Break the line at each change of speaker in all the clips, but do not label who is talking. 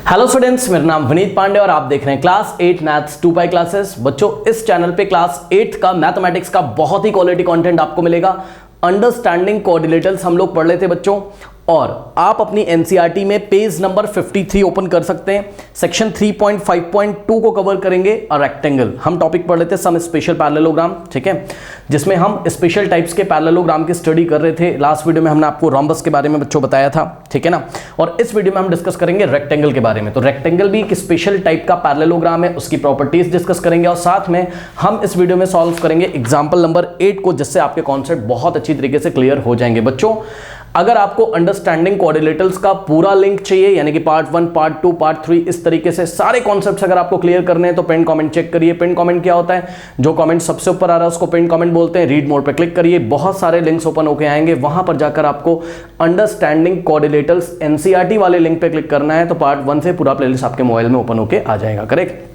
Hello students, मेरा नाम विनीत पांडे और आप देख रहे हैं क्लास 8 मैथ्स 2 पाई क्लासेस। बच्चों, इस चैनल पे क्लास 8 का मैथमेटिक्स का बहुत ही क्वालिटी कंटेंट आपको मिलेगा। अंडरस्टैंडिंग कोऑर्डिनेटर्स हम लोग पढ़ लेते बच्चों, और आप अपनी एनसीईआरटी में पेज नंबर 53 ओपन कर सकते हैं। सेक्शन 3.5.2 को कवर करेंगे और रेक्टेंगल हम टॉपिक पढ़ लेते हैं सम स्पेशल पैरेललोग्राम, ठीक है, जिसमें हम स्पेशल टाइप्स के पैरेललोग्राम की स्टडी कर रहे थे। लास्ट वीडियो में हमने आपको रोम्बस के बारे में बच्चों बताया था, ठीक है ना। और इस वीडियो में हम डिस्कस करेंगे रेक्टेंगल के बारे में। तो रेक्टेंगल भी एक स्पेशल टाइप का पैरेललोग्राम है, उसकी प्रॉपर्टीज डिस्कस करेंगे और साथ में हम इस वीडियो में सॉल्व करेंगे एग्जाम्पल नंबर 8 को, जिससे आपके कॉन्सेप्ट बहुत अच्छी तरीके से क्लियर हो जाएंगे। बच्चों, अगर आपको अंडरस्टैंडिंग कोऑर्डिनेटर्स का पूरा लिंक चाहिए, यानी कि पार्ट 1, पार्ट 2, पार्ट 3, इस तरीके से सारे कॉन्सेप्ट्स अगर आपको क्लियर करने हैं तो पिन कमेंट चेक करिए। पिन कमेंट क्या होता है? जो कमेंट सबसे ऊपर आ रहा है उसको पिन कमेंट बोलते हैं। रीड मोड पे क्लिक करिए, बहुत सारे लिंक्स ओपन होकर आएंगे, वहां पर जाकर आपको अंडरस्टैंडिंग कोऑर्डिनेटर्स एनसीईआरटी वाले लिंक पे क्लिक करना है, तो पार्ट 1 से पूरा प्लेलिस्ट आपके मोबाइल में ओपन होकर आ जाएगा। करेक्ट।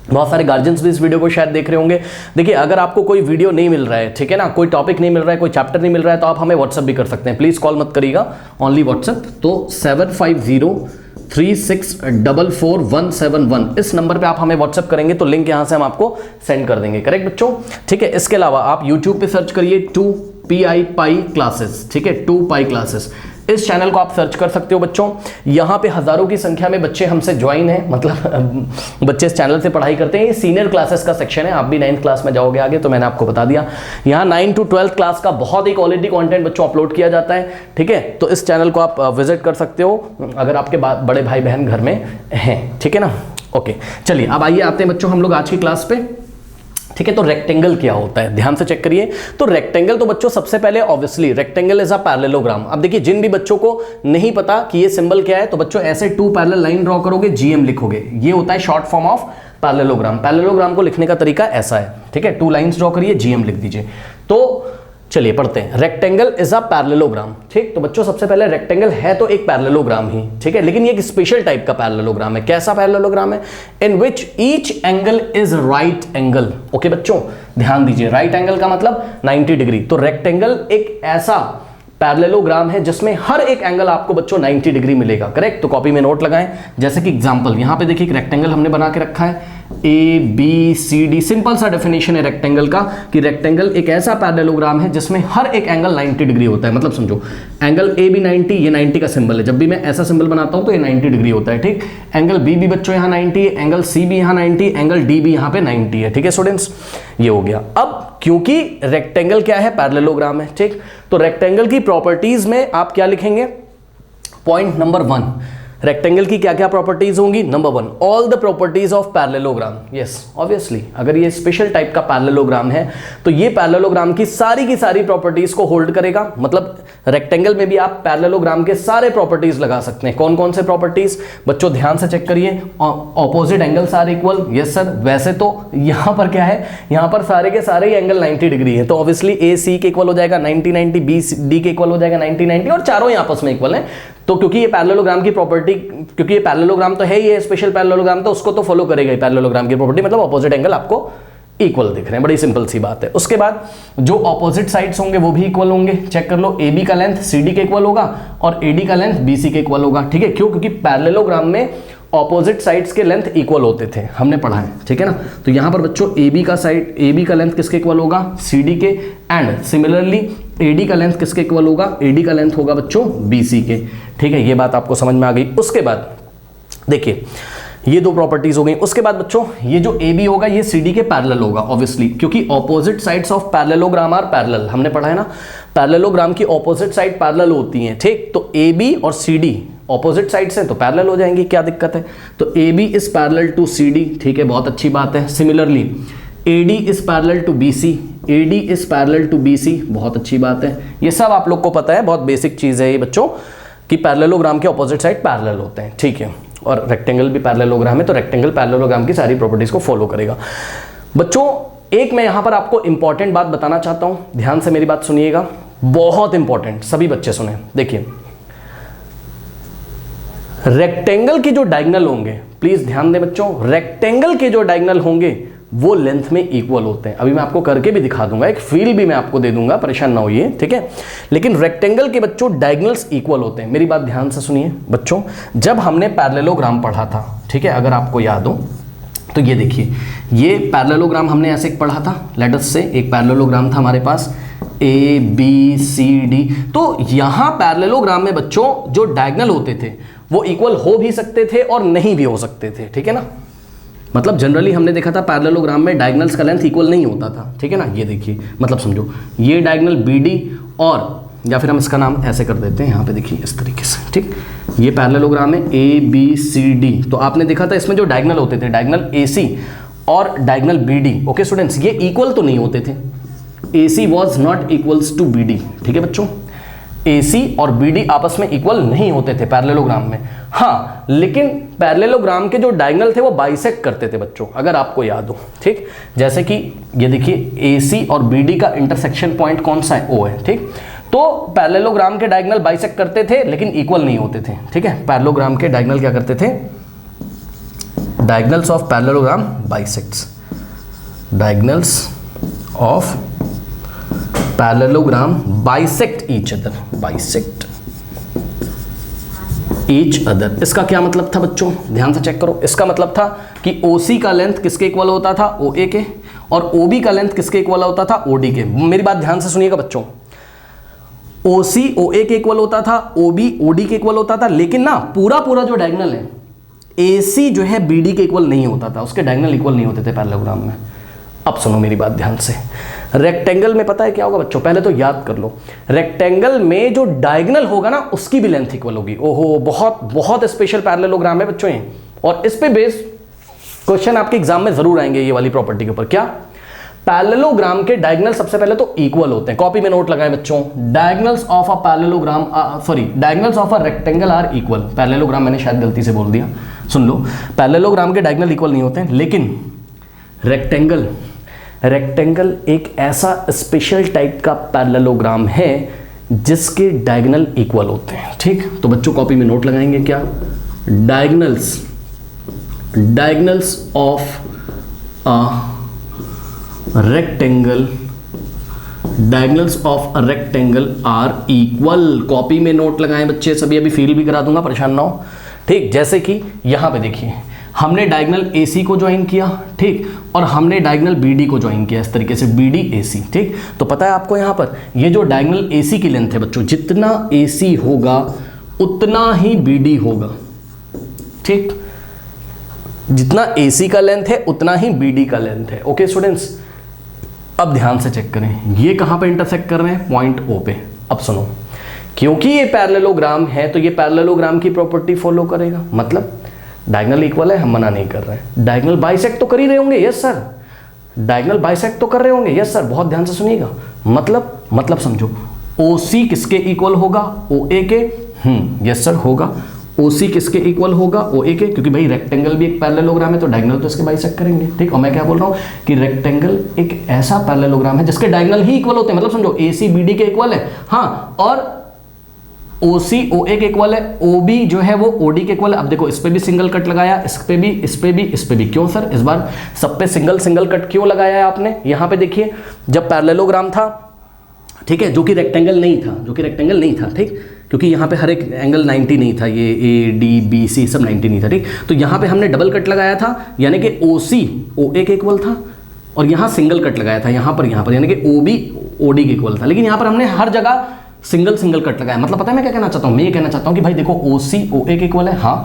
बहुत सारे गार्जियंस भी इस वीडियो को शायद देख रहे होंगे। देखिए, अगर आपको कोई वीडियो नहीं मिल रहा है, ठीक है ना, कोई टॉपिक नहीं मिल रहा है, कोई चैप्टर नहीं मिल रहा है, तो आप हमें व्हाट्सएप भी कर सकते हैं। प्लीज कॉल मत करिएगा, ओनली व्हाट्सएप। तो 75036444171 इस नंबर पे आप हमें व्हाट्सएप करेंगे तो लिंक यहां से हम आपको सेंड कर देंगे। करेक्ट बच्चों, ठीक है। इसके अलावा आप यूट्यूब पे सर्च करिए 2PI पाई क्लासेस, ठीक है, 2 पाई क्लासेस, इस चैनल को आप सर्च कर सकते हो। बच्चों, यहाँ पे हजारों की संख्या में बच्चे हमसे ज्वाइन हैं, मतलब बच्चे इस चैनल से पढ़ाई करते हैं। ये सीनियर क्लासेस का सेक्शन है, आप भी 9th क्लास में जाओगे आगे, तो मैंने आपको बता दिया। यहाँ 9 to 12th क्लास का बहुत ही क्वालिटी कंटेंट बच्चों अपलोड किया जाता है, ठीक है। तो इस चैनल को आप विजिट कर सकते हो अगर आपके बड़े भाई बहन घर में हैं, ठीक है ना। ओके, चलिए अब आइए आते हैं बच्चों हम लोग आज की क्लास पे, ठीक है। तो रेक्टेंगल क्या होता है, ध्यान से चेक करिए। तो रेक्टेंगल तो बच्चों सबसे पहले obviously rectangle is a parallelogram. अब देखिए, जिन भी बच्चों को नहीं पता कि ये सिंबल क्या है, तो बच्चों ऐसे 2 पैरेलल लाइन ड्रॉ करोगे, GM लिखोगे, ये होता है short form of parallelogram. Parallelogram को लिखने का तरीका ऐसा है, ठीक है। 2 लाइंस ड्रॉ करिए, GM लिख दीजिए। तो चलिए पढ़ते हैं। रेक्टेंगल इज अ पैरेललोग्राम, ठीक। तो बच्चों सबसे पहले रेक्टेंगल है तो एक पैरेललोग्राम ही, ठीक है, लेकिन ये एक स्पेशल टाइप का पैरेललोग्राम है। कैसा पैरेललोग्राम है? In which each angle is right angle. Okay बच्चों, ध्यान दीजिए, राइट एंगल का मतलब 90 डिग्री। तो रेक्टेंगल एक ऐसा पैरेललोग्राम है जिसमें हर एक एंगल आपको बच्चों 90 डिग्री मिलेगा। करेक्ट। तो कॉपी में नोट लगाएं। जैसे कि एग्जांपल यहां पे देखिए, एक रेक्टेंगल हमने बना के रखा है, ABCD। सिंपल सा डेफिनेशन है रेक्टेंगल का कि रेक्टेंगल एक ऐसा पैरेललोग्राम है जिसमें हर एक एंगल 90 डिग्री होता है। मतलब समझो, एंगल AB 90, ये 90 का सिंबल है। जब भी मैं ऐसा सिंबल बनाता हूं तो ये 90 डिग्री होता है, ठीक। एंगल B भी बच्चों यहां 90 है, एंगल C भी यहां 90, एंगल D भी यहां पे 90 है, ठीक है स्टूडेंट्स। ये हो गया। अब क्योंकि रेक्टेंगल क्या है, पैरेललोग्राम है, ठीक। तो रेक्टेंगल की प्रॉपर्टीज में आप क्या लिखेंगे? पॉइंट नंबर 1, रेक्टेंगल की क्या क्या प्रॉपर्टीज होंगी? Number 1, all the properties of parallelogram. Yes, obviously अगर ये स्पेशल टाइप का पैरेललोग्राम है तो ये पैरेललोग्राम की सारी प्रॉपर्टीज को होल्ड करेगा। मतलब रेक्टेंगल में भी आप पैरेललोग्राम के सारे प्रॉपर्टीज लगा सकते हैं। कौन कौन से प्रॉपर्टीज? बच्चों ध्यान से चेक करिए। Opposite angles are equal. Yes sir, वैसे तो यहां पर क्या है, यहां पर सारे के सारे एंगल 90 डिग्री है, तो ऑब्वियसली AC के इक्वल हो जाएगा 90-90, BD के इक्वल हो जाएगा 90-90, और चारों आपस में इक्वल है। तो क्योंकि ये पैरेललोग्राम की प्रॉपर्टी, क्योंकि ये पैरेललोग्राम तो है, ये स्पेशल पैरेललोग्राम, तो उसको तो फॉलो करेगा ही पैरेललोग्राम की प्रॉपर्टी, मतलब ऑपोजिट एंगल आपको इक्वल दिख रहे हैं। बड़ी सिंपल सी बात है। उसके बाद जो ऑपोजिट साइड्स होंगे वो भी इक्वल होंगे। चेक कर लो, AB का लेंथ CD के इक्वल होगा और AD का लेंथ BC के इक्वल होगा, ठीक है। क्यों? क्योंकि पैरेललोग्राम में ऑपोजिट साइड्स के लेंथ इक्वल होते थे, हमने पढ़ा है, ठीक है ना। तो यहां पर बच्चों AB का लेंथ किसके इक्वल होगा? CD के। एंड सिमिलरली AD का लेंथ किसके इक्वल होगा? AD का लेंथ होगा बच्चों BC के, ठीक है। ये बात आपको समझ में आ गई। उसके बाद देखिए, ये 2 प्रॉपर्टीज हो गई। उसके बाद बच्चों ये जो AB होगा ये CD के पैरेलल होगा, ऑब्वियसली, क्योंकि opposite sides of parallelogram are parallel. हमने पढ़ा है ना, पैरेललोग्राम की ऑपोजिट साइड पैरेलल होती हैं, ठीक। तो AB और CD ऑपोजिट साइड से तो पैरेलल हो जाएंगी, क्या दिक्कत है? तो AB is parallel to CD, ठीक है, बहुत अच्छी बात है। Similarly AD is parallel to BC, AD is parallel to BC, बहुत अच्छी बात है। ये सब आप लोग को पता है, बहुत बेसिक चीज है ये बच्चों, कि पैरेललोग्राम के ऑपोजिट साइड पैरेलल होते हैं, ठीक है। और रेक्टेंगल भी पैरेललोग्राम है, तो रेक्टेंगल पैरेललोग्राम की सारी प्रॉपर्टीज को फॉलो करेगा। बच्चों, एक मैं यहां पर आपको इंपॉर्टेंट बात बताना चाहता हूं, ध्यान से मेरी बात सुनिएगा, बहुत इंपॉर्टेंट, सभी बच्चे सुने। देखिए, रेक्टेंगल के जो डायगोनल होंगे, प्लीज ध्यान दें बच्चों, रेक्टेंगल के जो डायगोनल होंगे वो लेंथ में इक्वल होते हैं। अभी मैं आपको करके भी दिखा दूंगा, एक फील भी मैं आपको दे दूंगा, परेशान ना होइए, ठीक है। लेकिन रेक्टेंगल के बच्चों डायगोनल्स इक्वल होते हैं। मेरी बात ध्यान से सुनिए बच्चों, जब हमने पैरेललोग्राम पढ़ा था, ठीक है, अगर आपको याद हो तो ये देखिए, ये पैरेललोग्राम हमने ऐसे एक पढ़ा था। लेट अस से एक पैरेललोग्राम था हमारे पास ए बी सी डी। तो यहां पैरेललोग्राम में बच्चों जो डायगोनल होते थे वो इक्वल हो भी सकते थे और नहीं भी हो सकते थे, ठीक है ना। मतलब जनरली हमने देखा था पैरेललोग्राम में डायगोनल्स का लेंथ इक्वल नहीं होता था, ठीक है ना। ये देखिए, मतलब समझो ये डायगोनल बी डी, और या फिर हम इसका नाम ऐसे कर देते हैं, यहाँ पे देखिए इस तरीके से, ठीक। ये पैरेललोग्राम है ए बी सी डी। तो आपने देखा था इसमें जो डायगोनल होते थे, डायगोनल ए सी और diagonal B D, okay students, ये इक्वल तो नहीं होते थे। A C was not equals to B D, ठीक है बच्चों। AC और BD आपस में इक्वल नहीं होते थे पैरेललोग्राम में। हाँ, लेकिन पैरेललोग्राम के जो डायगोनल थे वो बाइसेक्ट करते थे बच्चों, अगर आपको याद हो, ठीक। जैसे कि ये देखिए AC और BD का इंटरसेक्शन पॉइंट कौन सा है, O है, ठीक। तो पैरेललोग्राम के डायगोनल बाइसेक्ट करते थे लेकिन इक्वल नहीं होते थे, ठीक है। पैरेललोग्राम के डायगोनल क्या करते थे, diagonals of parallelogram bisects, diagonals of parallelogram bisect each other, bisect each other. इसका क्या मतलब था बच्चों, ध्यान से चेक करो। इसका मतलब था कि OC का लेंथ किसके इक्वल होता था, OA के, और OB का लेंथ किसके इक्वल होता था, OD के। मेरी बात ध्यान से सुनिएगा बच्चों, OC OA के इक्वल होता था, OB OD के इक्वल होता था, लेकिन ना पूरा पूरा जो डायगोनल है AC जो है BD के इक्वल नहीं होता था, उसके डायगोनल इक्वल नहीं होते थे पैरेललोग्राम में। अब सुनो मेरी बात ध्यान से, रेक्टेंगल में पता है क्या होगा बच्चों, पहले तो याद कर लो, रेक्टेंगल में जो डायगोनल होगा ना उसकी भी लेंथ इक्वल होगी। ओहो, बहुत बहुत स्पेशल पैरेललोग्राम है बच्चों ये, और इस पे बेस्ड क्वेश्चन आपके एग्जाम में जरूर आएंगे ये वाली प्रॉपर्टी के ऊपर। क्या, पैरेललोग्राम के डायगोनल सबसे पहले तो इक्वल होते हैं। कॉपी में नोट लगाएं बच्चों, diagonals of a parallelogram, diagonals of a rectangle are equal. Parallelogram मैंने शायद गलती से बोल दिया, सुन लो, पैरेललोग्राम के डायगोनल इक्वल नहीं होते हैं, लेकिन रेक्टेंगल एक ऐसा स्पेशल टाइप का पैरेललोग्राम है जिसके डायगोनल इक्वल होते हैं, ठीक। तो बच्चों कॉपी में नोट लगाएंगे क्या, diagonals of a rectangle, diagonals of a rectangle are equal. Copy में नोट लगाएं बच्चे सभी, अभी फील भी करा दूंगा, परेशान ना हो, ठीक। जैसे कि यहां पे देखिए, हमने डायगोनल AC को ज्वाइन किया, ठीक, और हमने डायगोनल BD को ज्वाइन किया इस तरीके से, BD AC, ठीक। तो पता है आपको यहां पर ये जो डायगोनल AC की लेंथ है बच्चों, जितना AC होगा उतना ही BD होगा, ठीक। जितना AC का लेंथ है उतना ही BD का लेंथ है, ओके स्टूडेंट्स। अब ध्यान से चेक करें, ये कहां पे इंटरसेक्ट कर रहे हैं, पॉइंट O पे। अब सुनो, क्योंकि ये पैरेललोग्राम है तो ये पैरेललोग्राम की प्रॉपर्टी फॉलो करेगा, मतलब डायगोनल इक्वल है, हम मना नहीं कर रहे हैं। डायगोनल बाइसेक्ट तो कर ही रहे होंगे, यस सर, डायगोनल बाइसेक्ट तो कर रहे होंगे, यस सर, बहुत ध्यान से सुनिएगा। मतलब समझो, OC किसके इक्वल होगा, OA के, यस सर होगा। OC किसके इक्वल होगा, OA के, क्योंकि भाई रेक्टेंगल भी एक पैरेललोग्राम है तो डायगोनल तो इसके बाइसेक्ट करेंगे, ठीक। और मैं क्या बोल रहा हूँ कि रेक्टेंगल एक ऐसा पैरेललोग्राम है जिसके डायगोनल ही इक्वल होते हैं, मतलब समझो AC BD के इक्वल है, हाँ, और OC OA के इक्वल है, OB जो है वो OD के इक्वल है। अब देखो इस पे भी सिंगल कट लगाया, इस पे भी, इस पे भी, इस पे भी। क्यों सर, इस बार सब पे सिंगल कट क्यों लगाया है आपने। यहाँ पे देखिए, जब पैरेललोग्राम था, ठीक है, जो कि रेक्टेंगल नहीं था, ठीक, क्योंकि यहाँ पे हर एक एंगल 90 नहीं था, ये ADBC सब 90 नहीं था, ठीक। तो यहाँ पे हमने डबल कट लगाया था, यानी कि OC OA के इक्वल था, और यहाँ सिंगल कट लगाया था यहाँ पर, यानी कि OB OD के इक्वल था। लेकिन यहाँ पर हमने हर जगह सिंगल कट लगाया। मतलब पता है मैं क्या कहना चाहता हूँ, मैं ये कहना चाहता हूँ कि भाई देखो, OC OA के इक्वल है, हाँ,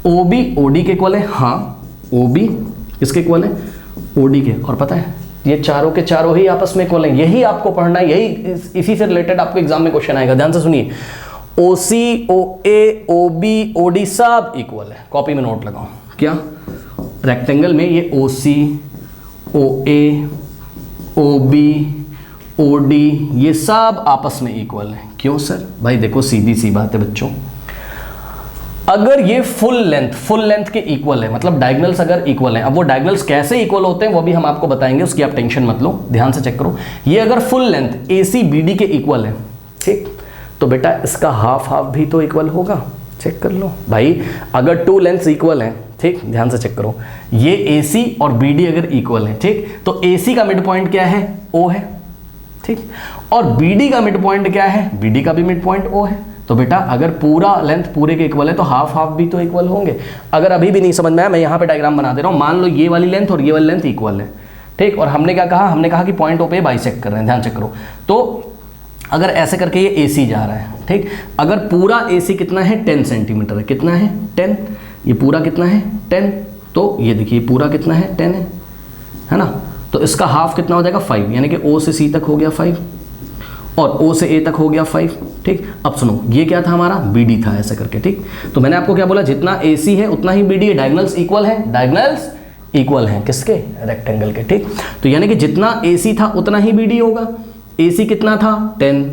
OB OD के इक्वल है, हाँ, OB किसके इक्वल है, OD के। और पता है ये चारों के चारों ही आपस में इक्वल हैं, यही आपको पढ़ना है, यही इसी से रिलेटेड आपको एग्जाम में क्वेश्चन आएगा, ध्यान से सुनिए। OC OA OB OD सब इक्वल है, कॉपी में नोट लगाओ। क्या, रेक्टेंगल में ये OC OA OB OD ये सब आपस में इक्वल है। क्यों सर, भाई देखो सीधी सी बात है बच्चों, अगर ये फुल लेंथ के इक्वल है, मतलब डायगोनल्स अगर इक्वल हैं, अब वो डायगोनल्स कैसे इक्वल होते हैं वो भी हम आपको बताएंगे, उसकी आप टेंशन मत लो, ध्यान से चेक करो। ये अगर फुल लेंथ AC BD के इक्वल है, ठीक, तो बेटा इसका हाफ भी तो इक्वल होगा, चेक कर लो भाई। अगर टू लेंथ्स इक्वल हैं, ठीक, ध्यान से चेक करो, ये AC और BD अगर इक्वल है, ठीक, तो AC का मिड पॉइंट क्या है, O है, ठीक, और BD का मिड पॉइंट क्या है, BD का भी मिड पॉइंट O है। तो बेटा अगर पूरा लेंथ पूरे के इक्वल है तो हाफ हाफ भी तो इक्वल होंगे। अगर अभी भी नहीं समझ में आया, मैं यहाँ पे डायग्राम बना दे रहा हूँ। मान लो ये वाली लेंथ और ये वाली लेंथ इक्वल है, ठीक, और हमने क्या कहा, हमने कहा कि पॉइंट O पे बाइसेक्ट कर रहे हैं, ध्यान चेक करो। तो अगर ऐसे करके ये AC जा रहा है, ठीक, अगर पूरा AC कितना है, 10 सेंटीमीटर है, कितना है, 10, ये पूरा कितना है, 10, तो ये देखिए पूरा कितना है, 10 है ना, तो इसका हाफ कितना हो जाएगा, 5, यानी कि O से C तक हो गया 5 और O से A तक हो गया 5, ठीक। अब सुनो, ये क्या था हमारा, BD था, ऐसा करके, ठीक। तो मैंने आपको क्या बोला, जितना AC है उतना ही BD है, डायगोनल्स इक्वल है, डायगोनल्स इक्वल हैं किसके, रेक्टेंगल के, ठीक। तो यानी कि जितना AC था उतना ही BD होगा। AC कितना था, 10,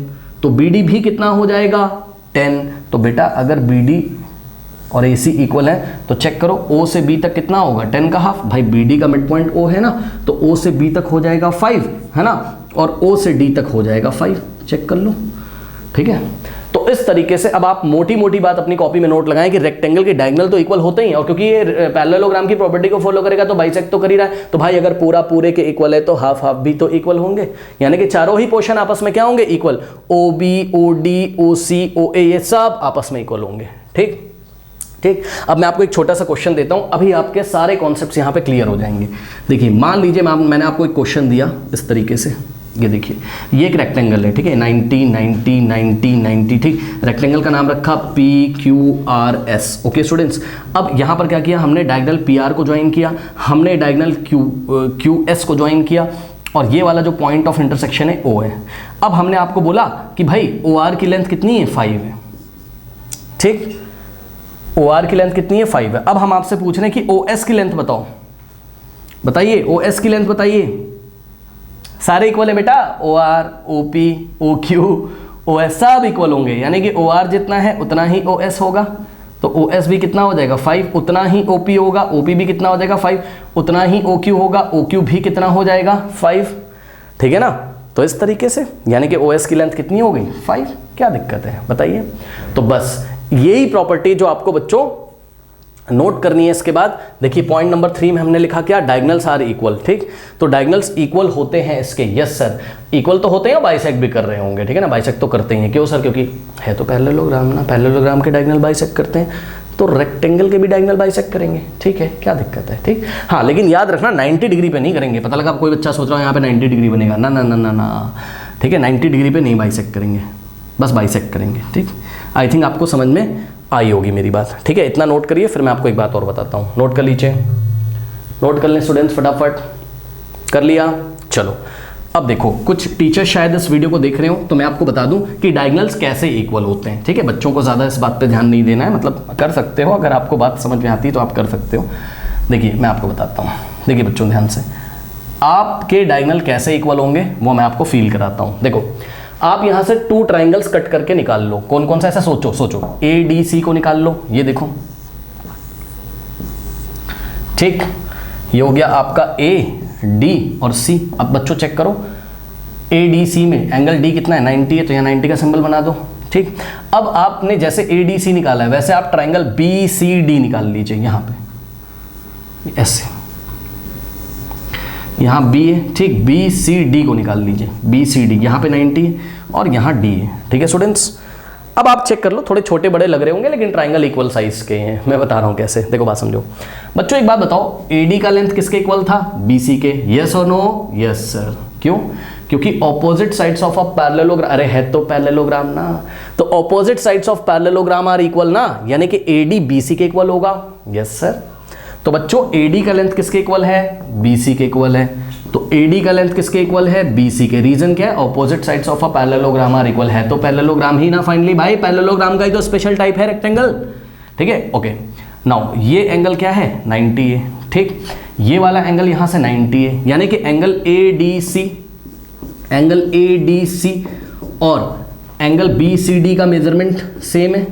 तो BD भी कितना हो जाएगा, 10। तो बेटा अगर BD और AC इक्वल है तो चेक करो O से B तक कितना होगा, 10 का हाफ, भाई BD का मिड पॉइंट O है ना, तो O से B तक हो जाएगा 5, है ना, और O से D तक हो जाएगा 5, चेक कर लो, ठीक है। तो इस तरीके से अब आप मोटी मोटी बात अपनी कॉपी में नोट लगाएं कि रेक्टेंगल के डायगोनल तो इक्वल होते ही हैं, और क्योंकि ये पैरेललोग्राम की प्रॉपर्टी को फॉलो करेगा तो बाइसेक्ट तो कर ही रहा है, तो भाई अगर पूरा पूरे के इक्वल है तो हाफ हाफ भी तो इक्वल होंगे, यानी कि चारों ही पोर्शन आपस में क्या होंगे, equal, OB, OD, OC, OA ये सब आपस में इक्वल होंगे, ठीक। ठीक, अब मैं आपको एक छोटा सा क्वेश्चन देता हूं, अभी आपके सारे कॉन्सेप्ट्स यहां पे क्लियर हो जाएंगे। देखिए मान लीजिए मैंने आपको एक क्वेश्चन दिया इस तरीके से, ये देखिए ये एक रेक्टेंगल है, ठीक है, 90 90 90 90, ठीक, रेक्टेंगल का नाम रखा PQRS। ओके स्टूडेंट्स, अब यहाँ पर क्या किया हमने, डायगोनल PR को ज्वाइन किया, हमने डायगोनल QS को ज्वाइन किया, और ये वाला जो पॉइंट ऑफ इंटरसेक्शन है O है। अब हमने आपको बोला कि भाई OR की लेंथ कितनी है, 5 है, ठीक, OR की लेंथ कितनी है, 5 है। अब हम आपसे पूछ रहे हैं कि OS की लेंथ बताओ, बताइए OS की लेंथ बताइए। सारे इक्वल है बेटा, OR, OP, OQ, OS सब इक्वल होंगे, यानी कि OR जितना है उतना ही OS होगा, तो OS भी कितना हो जाएगा 5, उतना ही OP होगा, OP भी कितना हो जाएगा 5, उतना ही OQ होगा, OQ भी कितना हो जाएगा 5, ठीक है ना। तो इस तरीके से यानी कि OS की लेंथ कितनी हो गई, 5, क्या दिक्कत है बताइए। तो बस यही प्रॉपर्टी जो आपको बच्चों नोट करनी है। इसके बाद देखिए पॉइंट नंबर 3 में हमने लिखा क्या, डायगोनल्स आर इक्वल, ठीक, तो डायगोनल्स इक्वल होते हैं इसके, यस सर इक्वल तो होते हैं, बाइसेक्ट भी कर रहे होंगे, ठीक है ना, बाइसेक्ट तो करते ही हैं, क्यों सर, क्योंकि है तो पैरेललोग्राम ना, पैरेललोग्राम के डायगोनल बाइसेक्ट करते हैं, तो रेक्टेंगल के भी डायगोनल बाइसेक्ट करेंगे, ठीक है, क्या दिक्कत है, ठीक। हाँ लेकिन याद रखना 90 डिग्री पे नहीं करेंगे, पता लगा कोई बच्चा सोच रहा है यहाँ पे 90 डिग्री बनेगा, ना ना ना ना ना, ठीक है, 90 डिग्री पे नहीं बाइसेक्ट करेंगे, बस बाइसेक्ट करेंगे, ठीक। आई थिंक आपको समझ में आई होगी मेरी बात, ठीक है, इतना नोट करिए, फिर मैं आपको एक बात और बताता हूँ, नोट कर लीजिए, नोट कर लें स्टूडेंट्स फटाफट, कर लिया। चलो अब देखो, कुछ टीचर्स शायद इस वीडियो को देख रहे हो, तो मैं आपको बता दूं कि डायगोनल्स कैसे इक्वल होते हैं, ठीक है, बच्चों को ज़्यादा इस बात पे ध्यान नहीं देना है, मतलब कर सकते हो, अगर आपको बात समझ में आती है तो आप कर सकते हो। देखिए मैं आपको बताता हूँ, देखिए बच्चों ध्यान से, आपके डायगोनल कैसे इक्वल होंगे वो मैं आपको फील कराता हूँ। देखो आप यहाँ से 2 ट्राइंगल्स कट करके निकाल लो, कौन कौन सा, ऐसा सोचो ADC को निकाल लो, ये देखो, ठीक, ये हो गया आपका A, D और C। अब बच्चों चेक करो ADC में एंगल D कितना है, 90 है, तो यहाँ 90 का सिंबल बना दो, ठीक। अब आपने जैसे ADC निकाला है वैसे आप ट्राइंगल BCD निकाल लीजिए, यहाँ पे ऐसे, यहाँ B है, ठीक, BCD को निकाल लीजिए, BCD यहाँ पे 90 है और यहाँ D है, ठीक है स्टूडेंट्स। अब आप चेक कर लो, थोड़े छोटे बड़े लग रहे होंगे लेकिन ट्राइंगल इक्वल साइज के हैं, मैं बता रहा हूँ कैसे, देखो बात समझो बच्चों। एक बात बताओ, AD का लेंथ किसके इक्वल था, BC के, यस और नो, यस सर, क्यों, क्योंकि opposite sides of a parallelogram, अरे है तो पैरेललोग्राम ना, तो opposite sides of parallelogram are equal ना, यानी कि AD BC के इक्वल होगा, यस सर। तो बच्चों AD का लेंथ किसके इक्वल है, BC के इक्वल है, तो AD का लेंथ किसके इक्वल है, BC के। रीजन क्या है, opposite sides of a parallelogram are equal, है तो पैरेललोग्राम ही ना फाइनली, भाई पैरेललोग्राम का ही तो स्पेशल टाइप है रेक्टेंगल, ठीक है, ओके। नाउ ये एंगल क्या है, 90 है, ठीक, ये वाला एंगल यहाँ से 90 है, यानी कि एंगल ADC और एंगल BCD का मेजरमेंट सेम है,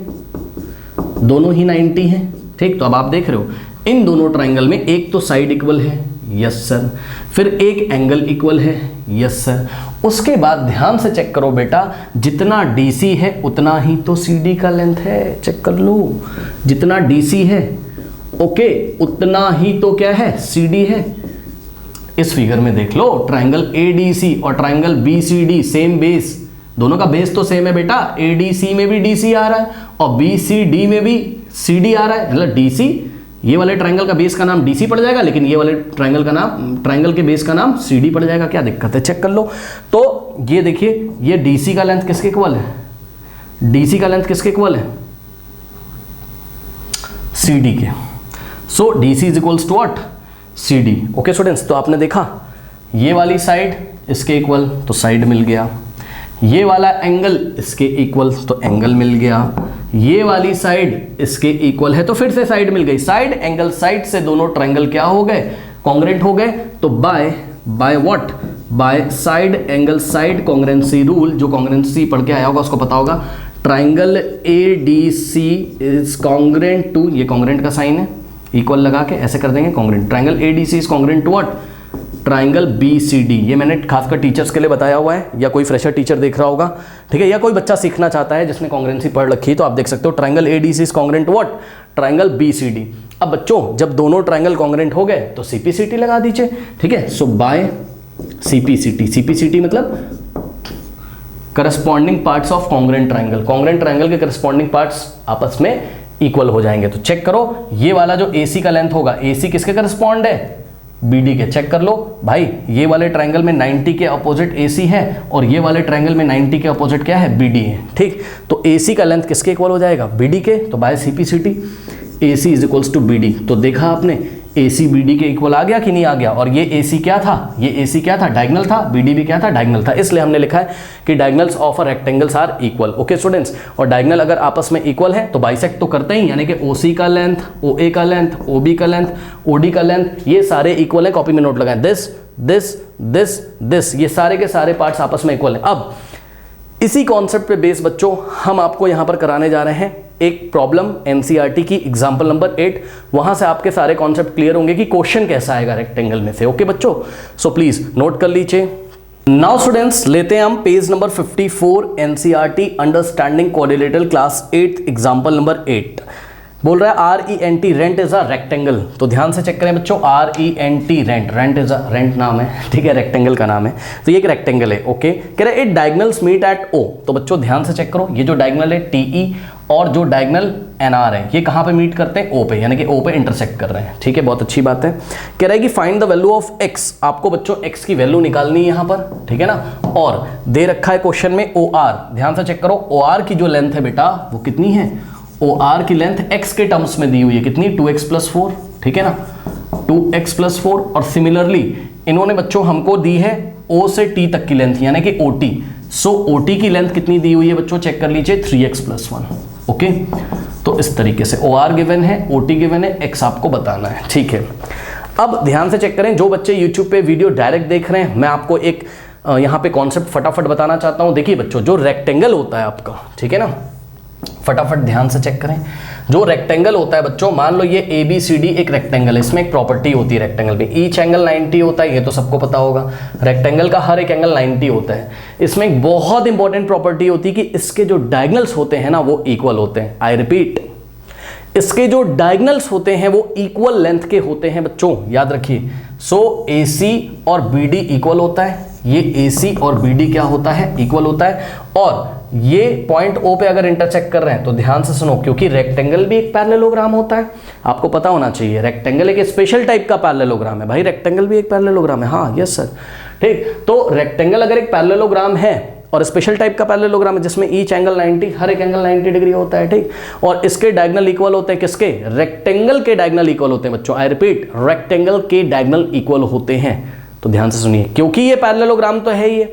दोनों ही 90 है, ठीक। तो अब आप देख रहे हो इन दोनों ट्राइंगल में एक तो साइड इक्वल है, यस सर, फिर एक एंगल इक्वल है, यस सर। उसके बाद ध्यान से चेक करो बेटा, जितना DC है उतना ही तो CD का लेंथ है, चेक कर लो, जितना DC है ओके, उतना ही तो क्या है, CD है। इस फिगर में देख लो, ट्रायंगल ADC और ट्रायंगल BCD सेम बेस, दोनों का बेस तो सेम है बेटा। ADC में भी DC आ रहा है और BCD में भी CD आ रहा है, मतलब DC, ये वाले ट्रायंगल का बेस का नाम DC पड़ जाएगा, लेकिन ये वाले ट्रायंगल के बेस का नाम CD पड़ जाएगा। क्या दिक्कत है, चेक कर लो। तो ये देखिए, ये DC का लेंथ किसके इक्वल है, DC का लेंथ किसके इक्वल है, CD के। So DC is equals to what, CD। Okay students, तो आपने देखा ये वाली साइड इसके इक्वल, तो साइड मिल गया। ये वाला एंगल इसके इक्वल, तो एंगल मिल गया। ये वाली साइड इसके इक्वल है, तो फिर से साइड मिल गई। साइड एंगल साइड से दोनों ट्रायंगल क्या हो गए, कॉन्ग्रेंट हो गए। तो by what, by side angle side congruency rule, जो कॉन्ग्रेंसी पढ़ के आया होगा उसको पता होगा। Triangle ADC is congruent to, ये कॉन्ग्रेंट का साइन है, इक्वल लगा के ऐसे कर देंगे congruent. Triangle ADC is congruent to what, triangle BCD। ये मैंने खासकर टीचर्स के लिए बताया हुआ है, या कोई फ्रेशर टीचर देख रहा होगा, ठीक है, या कोई बच्चा सीखना चाहता है जिसने कॉन्ग्रेंसी पढ़ रखी है, तो आप देख सकते हो triangle ADC is congruent to what, triangle BCD। अब बच्चों जब दोनों ट्रायंगल कॉन्ग्रेंट हो गए तो CPCT लगा दीजिए, ठीक है। सो बाय CPCT मतलब corresponding parts of congruent triangle, congruent triangle के करस्पॉन्डिंग पार्ट्स आपस में इक्वल हो जाएंगे। तो चेक करो, ये वाला जो AC का लेंथ होगा, AC किसके करस्पॉन्ड है, BD के। चेक कर लो भाई, ये वाले ट्रायंगल में 90 के अपोजिट AC है और ये वाले ट्रायंगल में 90 के अपोजिट क्या है, BD है, ठीक। तो AC का लेंथ किसके इक्वल हो जाएगा, BD के। तो by CPCT AC is equals to BD। तो देखा आपने, AC BD के इक्वल आ गया कि नहीं आ गया। और ये AC क्या था, ये AC क्या था, डायगोनल था। BD भी क्या था, डायगोनल था। इसलिए हमने लिखा है कि diagonals of a rectangles are equal. Okay students, और डायगोनल अगर आपस में इक्वल है तो बाइसेक्ट तो करते ही, यानी कि OC का लेंथ, OA का लेंथ, OB का लेंथ, OD का लेंथ, ये सारे इक्वल है। कॉपी में नोट लगाएं, दिस दिस दिस दिस, ये सारे के सारे पार्ट्स आपस में इक्वल है। अब इसी कॉन्सेप्ट पे बेस बच्चों हम आपको यहां पर कराने जा रहे हैं एक प्रॉब्लम NCERT की एग्जांपल नंबर 8। वहां से आपके सारे कॉन्सेप्ट क्लियर होंगे कि क्वेश्चन कैसा आएगा रेक्टेंगल में से। ओके बच्चों, सो प्लीज नोट कर लीजिए। नाउ स्टूडेंट्स, लेते हैं हम page number 54 NCERT understanding quadrilateral class 8 example number 8। बोल रहा है RENT, rent is a rectangle. तो ध्यान से चेक करें बच्चों, RENT, rent is a, rent नाम है, ठीक है, रेक्टेंगल का नाम है। तो ये एक रेक्टेंगल है। ओके, कह रहे हैं it diagonals meet at O। तो बच्चों ध्यान से चेक करो, ये जो डायगोनल है TE और जो डायगोनल NR है, ये कहाँ पे मीट करते हैं, O पे, यानी कि O पे इंटरसेक्ट कर रहे हैं, ठीक है, बहुत अच्छी बात है। कह रहा है कि find the value of X। आपको बच्चों X की वैल्यू निकालनी है यहाँ पर, ठीक है ना। और दे रखा है क्वेश्चन में OR। ध्यान से चेक करो, OR की जो लेंथ है बेटा वो कितनी है, OR की लेंथ X के टर्म्स में दी हुई है, कितनी, 2x+4, ठीक है ना, 2x+4। और सिमिलरली इन्होंने बच्चों हमको दी है O से T तक की लेंथ, यानी कि OT। सो OT की लेंथ कितनी दी हुई है बच्चों, चेक कर लीजिए, 3x+1। ओके, तो इस तरीके से OR गिवन है, OT गिवन है, X आपको बताना है, ठीक है। अब ध्यान से चेक करें, जो बच्चे YouTube पे वीडियो डायरेक्ट देख रहे हैं, मैं आपको एक यहाँ पे कॉन्सेप्ट फटाफट बताना चाहता हूँ। देखिए बच्चों, जो रेक्टेंगल होता है आपका, ठीक है ना, फटाफट ध्यान से चेक करें। जो रेक्टेंगल होता है बच्चों, मान लो ये ABCD एक रेक्टेंगल है, इसमें एक प्रॉपर्टी होती है रेक्टेंगल में, ईच एंगल 90 होता है, ये तो सबको पता होगा। रेक्टेंगल का हर एक एंगल 90 होता है। इसमें एक बहुत इंपॉर्टेंट प्रॉपर्टी होती है कि इसके जो डायगोनल्स होते हैं ना वो इक्वल होते हैं। आई रिपीट, इसके जो डायगोनल्स होते हैं वो इक्वल लेंथ के होते हैं बच्चों, याद रखिए। सो AC और BD इक्वल होता है, ये AC और BD क्या होता है, इक्वल होता है। और ये पॉइंट O पे अगर इंटरसेक्ट कर रहे हैं तो ध्यान से सुनो, क्योंकि रेक्टेंगल भी एक पैरेललोग्राम होता है, आपको पता होना चाहिए। रेक्टेंगल एक स्पेशल टाइप का पैरेललोग्राम है भाई, रेक्टेंगल भी एक पैरेललोग्राम है, हाँ यस सर, ठीक। तो रेक्टेंगल अगर एक पैरेललोग्राम है और स्पेशल टाइप का पैरेललोग्राम है जिसमें ईच एंगल 90, हर एक एंगल 90 डिग्री होता है, ठीक, और इसके डायगोनल इक्वल होते हैं, किसके, रेक्टेंगल के डायगोनल इक्वल होते हैं बच्चों। आई रिपीट, रेक्टेंगल के डायगोनल इक्वल होते हैं। तो ध्यान से सुनिए, क्योंकि ये पैरेललोग्राम तो है ही है,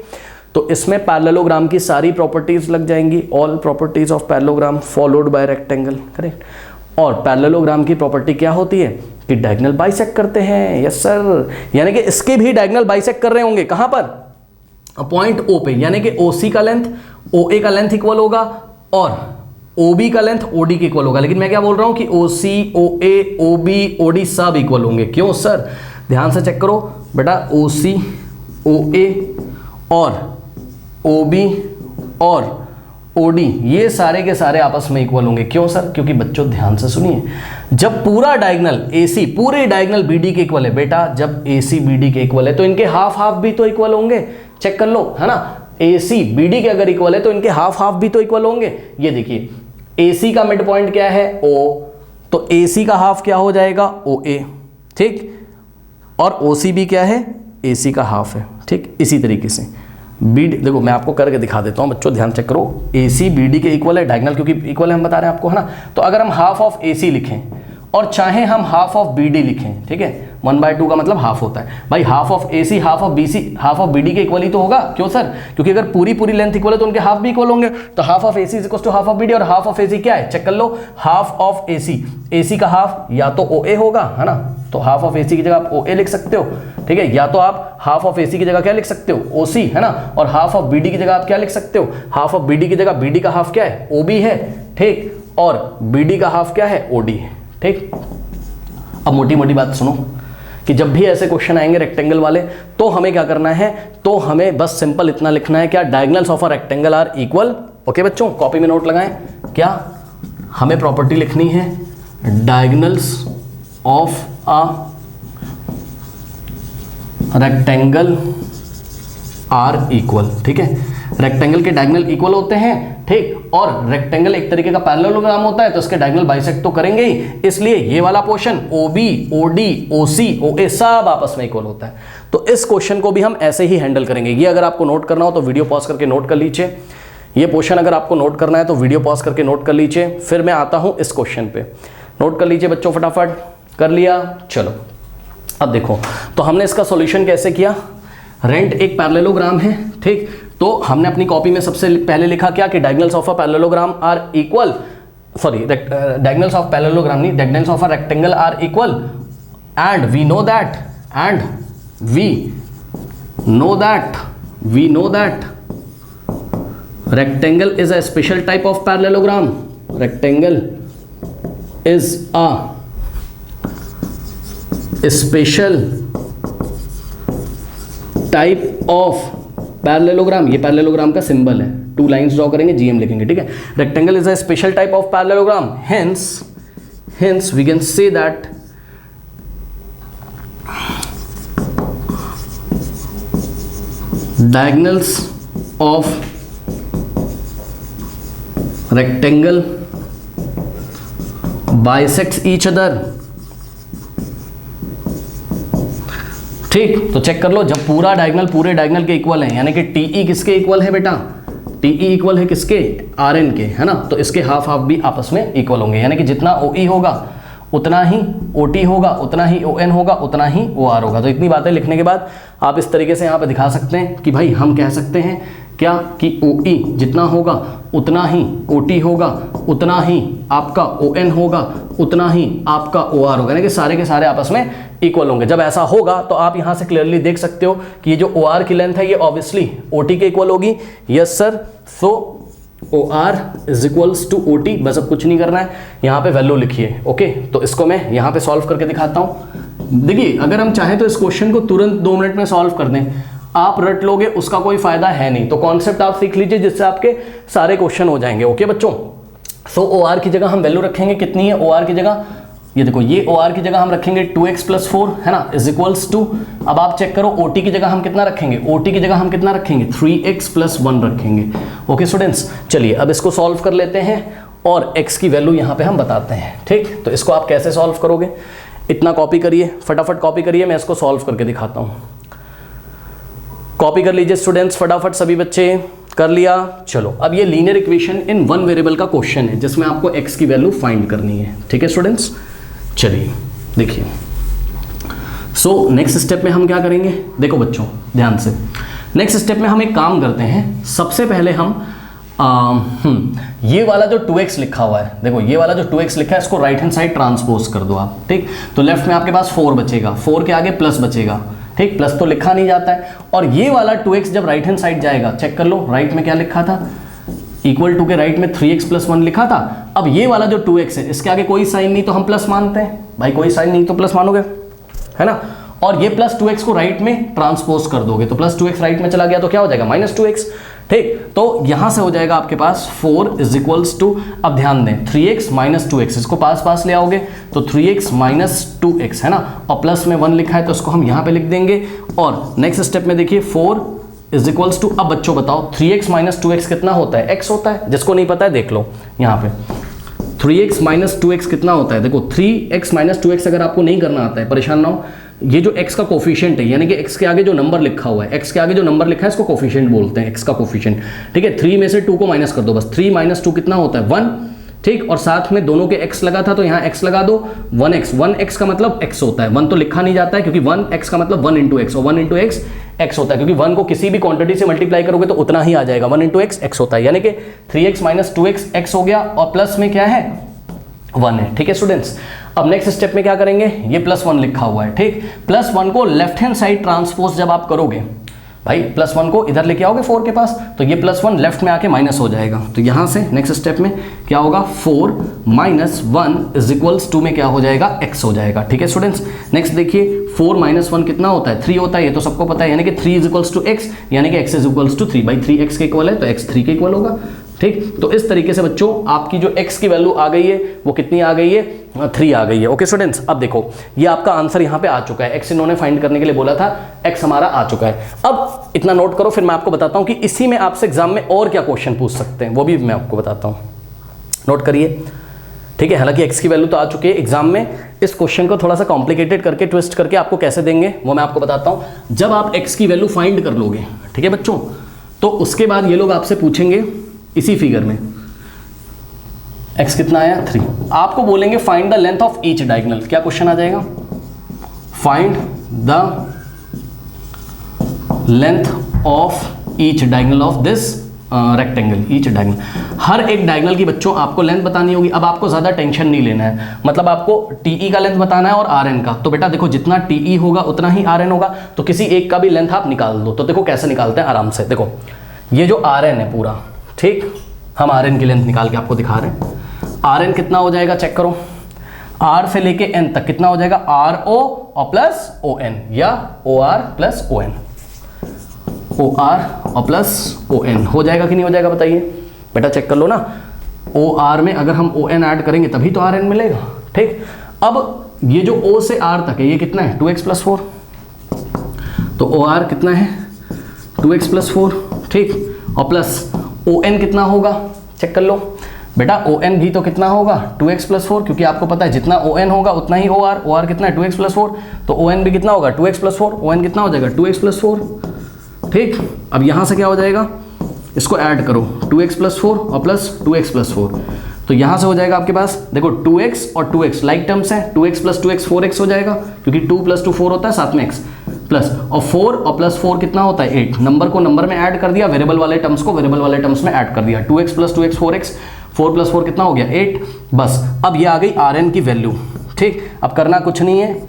तो इसमें पैरेललोग्राम की सारी प्रॉपर्टीज लग जाएंगी, all properties of parallelogram followed by rectangle, correct. और पैरेललोग्राम की प्रॉपर्टी क्या होती है कि डायगोनल बाइसेक्ट करते हैं, यस सर, यानी कि इसके भी डायगोनल बाइसेक्ट कर रहे होंगे, कहां पर, पॉइंट O पे, यानी कि OC का लेंथ OA का लेंथ इक्वल होगा और OB का लेंथ OD के इक्वल होगा। लेकिन मैं क्या बोल रहा हूं कि OC, OA, OB, OD सब इक्वल होंगे। क्यों सर, ध्यान से चेक करो बेटा, OC, OA और OB और ओडी, ये सारे के सारे आपस में इक्वल होंगे। क्यों सर? क्योंकि बच्चों ध्यान से सुनिए, जब पूरा डायगोनल एसी पूरे डायगोनल बीडी के इक्वल है बेटा, जब एसी बीडी के इक्वल है तो इनके हाफ हाफ भी तो इक्वल होंगे। चेक कर लो, है ना, एसी बीडी के अगर इक्वल है तो इनके हाफ हाफ भी तो इक्वल होंगे। ये देखिए एसी का मिड पॉइंट क्या है? ओ, तो एसी का हाफ क्या हो जाएगा? ओ ए, ठीक, और ओसी भी क्या है? एसी का हाफ है, ठीक। इसी तरीके से बीडी, देखो मैं आपको करके दिखा देता हूं बच्चों, ध्यान चेक करो। एसी बीडी के इक्वल है, डायगोनल क्योंकि इक्वल है हम बता रहे हैं आपको, है ना। तो अगर हम हाफ ऑफ एसी लिखें और चाहे हम हाफ ऑफ बीडी लिखें, ठीक है, 1/2 का मतलब हाफ होता है भाई। Half of AC half of BC half of BD के इक्वल ही तो होगा। क्यों सर? क्योंकि अगर पूरी पूरी लेंथ इक्वल है तो उनके हाफ भी इक्वल होंगे। तो half of AC is equal to half of BD, और हाफ ऑफ एसी क्या है? चेक कर लो, हाफ ऑफ एसी, एसी का हाफ या तो ओ ए होगा, है ना, तो हाफ ऑफ एसी की जगह आप ओ ए लिख सकते हो, ठीक है, या तो आप हाफ ऑफ एसी की जगह क्या लिख सकते हो? ओ सी, है ना, और हाफ ऑफ बीडी की जगह आप क्या लिख सकते हो? हाफ ऑफ बीडी की जगह बीडी का हाफ क्या है? ओ बी है, ठीक, और बीडी का हाफ क्या है? ओ डी है, ठीक। अब मोटी मोटी बात सुनो कि जब भी ऐसे क्वेश्चन आएंगे रेक्टेंगल वाले तो हमें क्या करना है? तो हमें बस सिंपल इतना लिखना है, क्या diagonals of a rectangle are equal. Okay बच्चों, कॉपी में नोट लगाएं। क्या हमें प्रॉपर्टी लिखनी है? Diagonals of a rectangle are equal, ठीक है। रेक्टेंगल के डायगोनल इक्वल होते हैं, ठीक, और रेक्टेंगल एक तरीके का पैरेललोग्राम होता है तो इसके डायगोनल बाइसेक्ट तो करेंगे ही, इसलिए ये वाला portion OB, OD, OC, OA सब आपस में इक्वल होता है। तो इस क्वेश्चन को भी हम ऐसे ही हैंडल करेंगे। ये अगर आपको नोट करना हो तो वीडियो पॉज करके नोट कर लीजिए। ये पोर्शन अगर आपको नोट करना है तो वीडियो पॉज करके नोट कर लीजिए। फिर मैं आता हूं इस क्वेश्चन पे, नोट कर लीजिए बच्चों फटाफट। कर लिया? चलो अब देखो, तो हमने इसका सॉल्यूशन कैसे किया? रेंट एक पैरेललोग्राम है, ठीक, तो हमने अपनी कॉपी में सबसे पहले लिखा क्या कि diagonals of a parallelogram are equal, sorry diagonals of parallelogram नहीं, diagonals of a rectangle are equal, and we know that rectangle is a special type of parallelogram. Rectangle is a special type of parallelogram. ये parallelogram का symbol है, 2 lines draw करेंगे, GM लिखेंगे, ठीक है। Rectangle is a special type of parallelogram, hence we can say that diagonals of rectangle bisects each other, ठीक। तो check कर लो, जब पूरा डायगोनल पूरे डायगोनल के इक्वल है, यानी कि टीई किसके इक्वल है बेटा? टीई इक्वल है किसके? आरएन के, है ना, तो इसके हाफ हाफ भी आपस में इक्वल होंगे, यानी कि जितना ओई होगा उतना ही ओटी होगा, उतना ही ओएन होगा, उतना ही ओआर होगा। तो इतनी बातें लिखने के बाद आप इस तरीके से यहाँ पे दिखा सकते हैं कि भाई हम कह सकते हैं क्या कि ओई जितना होगा उतना ही ओटी होगा, उतना ही आपका ओएन होगा, उतना ही आपका ओआर होगा, यानी कि सारे के सारे आपस में इक्वल होंगे। जब ऐसा होगा तो आप यहाँ से क्लियरली देख सकते हो कि ये जो ओआर की लेंथ है ये ऑब्वियसली ओटी के इक्वल होगी। Yes sir, so OR is equals to OT, बस अब कुछ नहीं करना है, यहाँ पे वैल्यू लिखिए। ओके, तो इसको मैं यहाँ पे सॉल्व करके दिखाता हूँ। देखिए अगर हम चाहें तो इस क्वेश्चन को तुरंत 2 मिनट में सॉल्व कर दें, आप रट लोगे उसका कोई फायदा है नहीं। तो कॉन्सेप्ट आप सीख लीजिए जिससे आपके सारे क्वेश्चन हो जाएंगे। ओके बच्चों, सो OR की जगह हम वैल्यू रखेंगे कितनी है? OR की जगह ये देखो, ये OR की जगह हम रखेंगे 2x + 4, है ना, इज इक्वल्स टू, अब आप चेक करो OT की जगह हम कितना रखेंगे? OT की जगह हम कितना रखेंगे? 3x + 1 रखेंगे। ओके स्टूडेंट्स, चलिए अब इसको सॉल्व कर लेते हैं और x की वैल्यू यहाँ पे हम बताते हैं, ठीक। तो इसको आप कैसे सॉल्व करोगे? इतना कॉपी करिए, फटाफट कॉपी करिए, मैं इसको सॉल्व करके दिखाता हूँ। कॉपी कर लीजिए स्टूडेंट्स फटाफट, सभी बच्चे कर लिया? चलो, अब ये लीनियर इक्वेशन इन 1 वेरिएबल का क्वेश्चन है जिसमें आपको x की वैल्यू फाइंड करनी है, ठीक है स्टूडेंट्स। चलिए देखिए, सो नेक्स्ट स्टेप में हम क्या करेंगे? देखो बच्चों ध्यान से, नेक्स्ट स्टेप में हम एक काम करते हैं। सबसे पहले हम ये वाला जो 2x लिखा हुआ है, देखो ये वाला जो 2x लिखा है इसको राइट हैंड साइड ट्रांसपोज कर दो आप, ठीक। तो लेफ्ट में आपके पास 4 बचेगा, 4 के आगे प्लस बचेगा, ठीक, प्लस तो लिखा नहीं जाता है। और ये वाला 2x जब राइट हैंड साइड जाएगा, चेक कर लो राइट में क्या लिखा था, इक्वल टू के राइट में 3x + 1 लिखा था। अब ये वाला जो 2x है इसके आगे कोई साइन नहीं तो हम प्लस मानते हैं, भाई कोई साइन नहीं तो प्लस मानोगे, है ना। और ये +2x को राइट में ट्रांसपोज कर दोगे तो +2x राइट में चला गया तो क्या हो जाएगा? -2x, ठीक, तो यहां से हो जाएगा आपके पास 4 इज इक्वल्स टू, अब ध्यान दें 3x माइनस 2x, इसको पास पास ले आओगे तो 3x माइनस 2x है ना, और प्लस में 1 लिखा है तो इसको हम यहां पे लिख देंगे। और नेक्स्ट स्टेप में देखिए 4 इज इक्वल्स टू, अब बच्चों बताओ 3x माइनस 2x कितना होता है, x होता है, जिसको नहीं पता है देख लो यहाँ पे 3x माइनस 2x कितना होता है, देखो 3x माइनस 2x अगर आपको नहीं करना आता है परेशान ना हो, ये जो x का कोफिशिएंट है यानी कि x के आगे जो नंबर लिखा हुआ है, x के आगे जो नंबर लिखा है इसको कोफिशिएंट बोलते हैं, x का कोफिशिएंट। ठीक है, 3 में से 2 को माइनस कर दो बस, 3 माइनस 2 कितना होता है 1, ठीक, और साथ में दोनों के x लगा था तो यहाँ x लगा दो, 1x का मतलब x होता है, 1 तो लिखा नहीं जाता है क्योंकि 1x का मतलब 1 इंटू एक्स, और 1 इंटू एक्स x होता है, क्योंकि 1 को किसी भी क्वांटिटी से मल्टीप्लाई करोगे तो उतना ही आ जाएगा, 1 इंटू एक्स x होता है, यानी कि 3x माइनस 2x x हो गया और प्लस में क्या है 1 है। ठीक है स्टूडेंट्स, अब नेक्स्ट स्टेप में क्या करेंगे, ये +1 लिखा हुआ है, ठीक, +1 को लेफ्ट हैंड साइड ट्रांसपोज जब आप करोगे भाई, +1 को इधर लेके आओगे 4 के पास तो ये +1 लेफ्ट में आके माइनस हो जाएगा, तो यहां से नेक्स्ट स्टेप में क्या होगा 4 माइनस 1 इज इक्वल्स टू में क्या हो जाएगा x हो जाएगा। ठीक है स्टूडेंट्स, नेक्स्ट देखिए 4 माइनस 1 कितना होता है 3 होता है, ये तो सबको पता है, यानी कि 3 इज इक्वल्स टू x, यानी कि x इज इक्वल्स टू 3, भाई 3x के इक्वल है तो x 3 के इक्वल होगा। ठीक, तो इस तरीके से बच्चों आपकी जो x की वैल्यू आ गई है वो कितनी आ गई है 3 आ गई है। ओके स्टूडेंट्स, अब देखो ये आपका आंसर यहाँ पे आ चुका है, x इन्होंने फाइंड करने के लिए बोला था, x हमारा आ चुका है। अब इतना नोट करो, फिर मैं आपको बताता हूँ कि इसी में आपसे एग्जाम में और क्या क्वेश्चन पूछ सकते हैं, वो भी मैं आपको बताता हूँ, नोट करिए। ठीक है, हालांकि x की वैल्यू तो आ चुकी है एग्जाम में, इस क्वेश्चन को थोड़ा सा कॉम्प्लिकेटेड करके ट्विस्ट करके आपको कैसे देंगे वो मैं आपको बताता हूँ। जब आप x की वैल्यू फाइंड कर लोगे, ठीक है बच्चों, तो उसके बाद ये लोग आपसे पूछेंगे इसी फिगर में x कितना आया 3, आपको बोलेंगे find the length of each diagonal, क्या क्वेश्चन आ जाएगा, find the length of each diagonal of this rectangle, each diagonal, हर एक डायगोनल की बच्चों आपको लेंथ बतानी होगी। अब आपको ज़्यादा टेंशन नहीं लेना है, मतलब आपको टीई का लेंथ बताना है और आरएन का, तो बेटा देखो जितना टीई होगा उतना ही आरएन होगा, तो किसी एक का भी लेंथ आप निकाल दो। तो देखो कैसे निकालते हैं आराम से, देखो ये जो आरएन है पूरा, ठीक, हम आरएन की लेंथ निकाल के आपको दिखा रहे हैं। आरएन कितना हो जाएगा चेक करो, आर से लेके एन तक कितना हो जाएगा, आर ओ और प्लस ओ एन, या O R plus O N, O R और प्लस ओ एन हो जाएगा कि नहीं हो जाएगा बताइए बेटा, चेक कर लो ना। ओ आर में अगर हम ओ एन ऐड करेंगे तभी तो आर एन मिलेगा। ठीक, अब ये जो ओ से आर तक है ये कितना है 2x प्लस 4, तो ओ आर कितना है 2x प्लस 4, ठीक, और प्लस ओ एन कितना होगा चेक कर लो बेटा, ओ एन भी तो कितना होगा 2x प्लस 4, क्योंकि आपको पता है जितना ओ एन होगा उतना ही ओ आर कितना है 2x प्लस 4, तो ओ एन भी कितना होगा 2x प्लस 4, ओ एन कितना हो जाएगा 2x प्लस 4। ठीक, अब यहाँ से क्या हो जाएगा, इसको ऐड करो 2x प्लस 4 और प्लस 2x प्लस 4, तो यहाँ से हो जाएगा आपके पास देखो 2x और 2x लाइक टर्म्स हैं, 2x प्लस 2x 4x हो जाएगा, क्योंकि 2 प्लस 2 4 होता है, साथ में x प्लस और 4 और प्लस 4 कितना होता है 8, नंबर को नंबर में ऐड कर दिया, वेरिएबल वाले टर्म्स को वेरिएबल वाले टर्म्स में ऐड कर दिया, 2x plus 2x 4x, 4 plus 4 कितना हो गया 8, बस अब ये आ गई आर एन की वैल्यू। ठीक, अब करना कुछ नहीं है,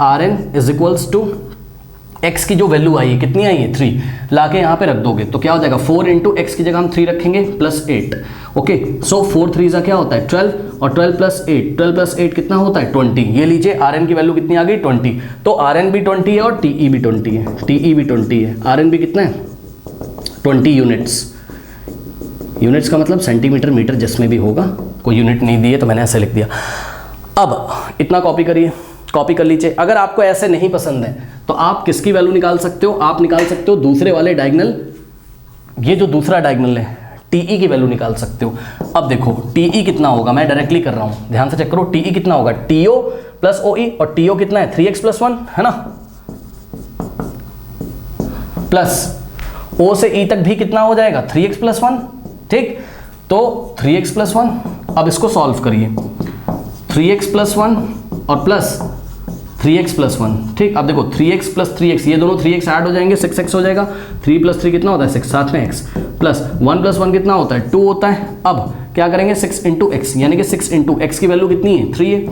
R N is equals to x की जो वैल्यू आई है कितनी आई है 3, लाके यहाँ पे रख दोगे तो क्या हो जाएगा 4 इंटू एक्स की जगह हम 3 रखेंगे प्लस 8। ओके, सो 4 3 क्या होता है 12, और 12 प्लस 8 कितना होता है 20। ये लीजिए आर एन की वैल्यू कितनी आ गई 20, तो आर एन भी 20 है और टीई भी 20 है, टीई भी 20 है, आर एन भी कितना है 20 यूनिट्स, यूनिट्स का मतलब सेंटीमीटर मीटर जिसमें भी होगा, कोई यूनिट नहीं दी है तो मैंने ऐसे लिख दिया। अब इतना कॉपी करिए, कॉपी कर लीजिए। अगर आपको ऐसे नहीं पसंद है तो आप किसकी वैल्यू निकाल सकते हो, आप निकाल सकते हो दूसरे वाले डायगोनल, ये जो दूसरा डायगोनल है टीई की वैल्यू निकाल सकते हो। अब देखो टीई कितना होगा, मैं डायरेक्टली कर रहा हूं, ध्यान से चेक करो, टीई कितना होगा टीओ प्लस ओई, और टीओ कितना है 3x प्लस 1 है ना, प्लस ओ से ई तक भी कितना हो जाएगा 3x प्लस 1। ठीक, तो 3x प्लस 1, अब इसको सॉल्व करिए, 3x प्लस 1 और प्लस 3x प्लस 1। ठीक, अब देखो 3x प्लस 3x, ये दोनों 3x ऐड हो जाएंगे 6x हो जाएगा, 3 प्लस 3 कितना होता है 6, साथ में x प्लस 1 प्लस 1 कितना होता है 2 होता है। अब क्या करेंगे 6 इंटू एक्स, यानी कि 6 इंटू एक्स की वैल्यू कितनी है 3 है,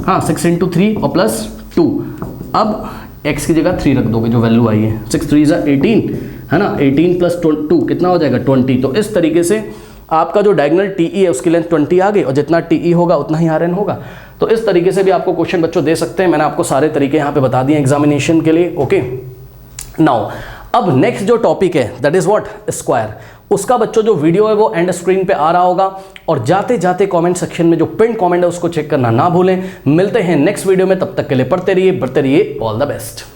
हाँ 6 इंटू 3 और प्लस 2, अब x की जगह 3 रख दोगे जो वैल्यू आई है, 6 3 18 है ना, 18 प्लस 2 कितना हो जाएगा 20। तो इस तरीके से आपका जो डायगोनल टीई है उसकी लेंथ 20 आ गई, और जितना टीई होगा उतना ही आरएन होगा। तो इस तरीके से भी आपको क्वेश्चन बच्चों दे सकते हैं, मैंने आपको सारे तरीके यहाँ पे बता दिए एग्जामिनेशन के लिए। ओके, नाउ अब नेक्स्ट जो टॉपिक है दैट इज व्हाट स्क्वायर, उसका बच्चों जो वीडियो है वो एंड स्क्रीन पे आ रहा होगा। और जाते जाते कमेंट सेक्शन में जो पिन कमेंट है उसको चेक करना ना भूलें। मिलते हैं नेक्स्ट वीडियो में, तब तक के लिए पढ़ते रहिए, बढ़ते रहिए। All the best.